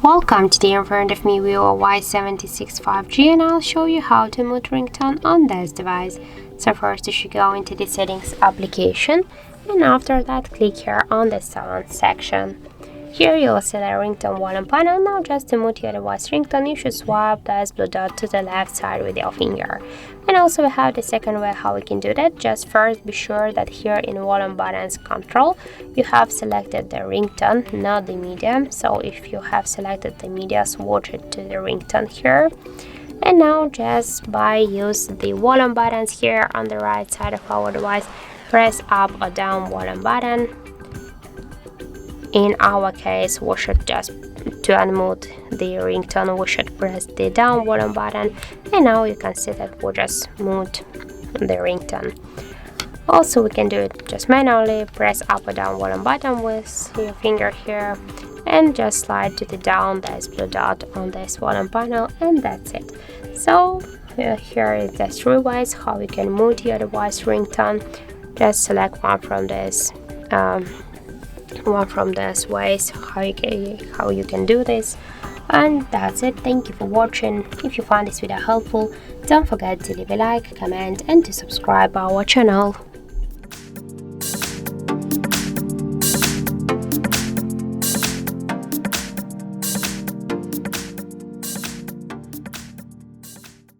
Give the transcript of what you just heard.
Welcome, today in front of me Vivo Y76 5G, and I'll show you how to mute ringtone on this device. So first you should go into the settings application, and after that click here on the sound section. Here you'll see the ringtone volume panel. Now just to mute your device ringtone, you should swipe this blue dot to the left side with your finger. And also we have the second way how we can do that. Just first be sure that here in volume buttons control you have selected the ringtone, not the medium. So if you have selected the media, switch it to the ringtone here. And now just by use the volume buttons here on the right side of our device, press up or down volume button. In our case, we should just to unmute the ringtone, we should press the down volume button, and now you can see that we just mute the ringtone. Also, we can do it just manually. Press up or down volume button with your finger here, and just slide to the down this blue dot on this volume panel, and that's it. So here is the 3 ways how you can mute your device ringtone. Just select one from this ways how you can do this, and that's it. Thank you for watching. If you find this video helpful, don't forget to leave a like, comment, and to subscribe our channel.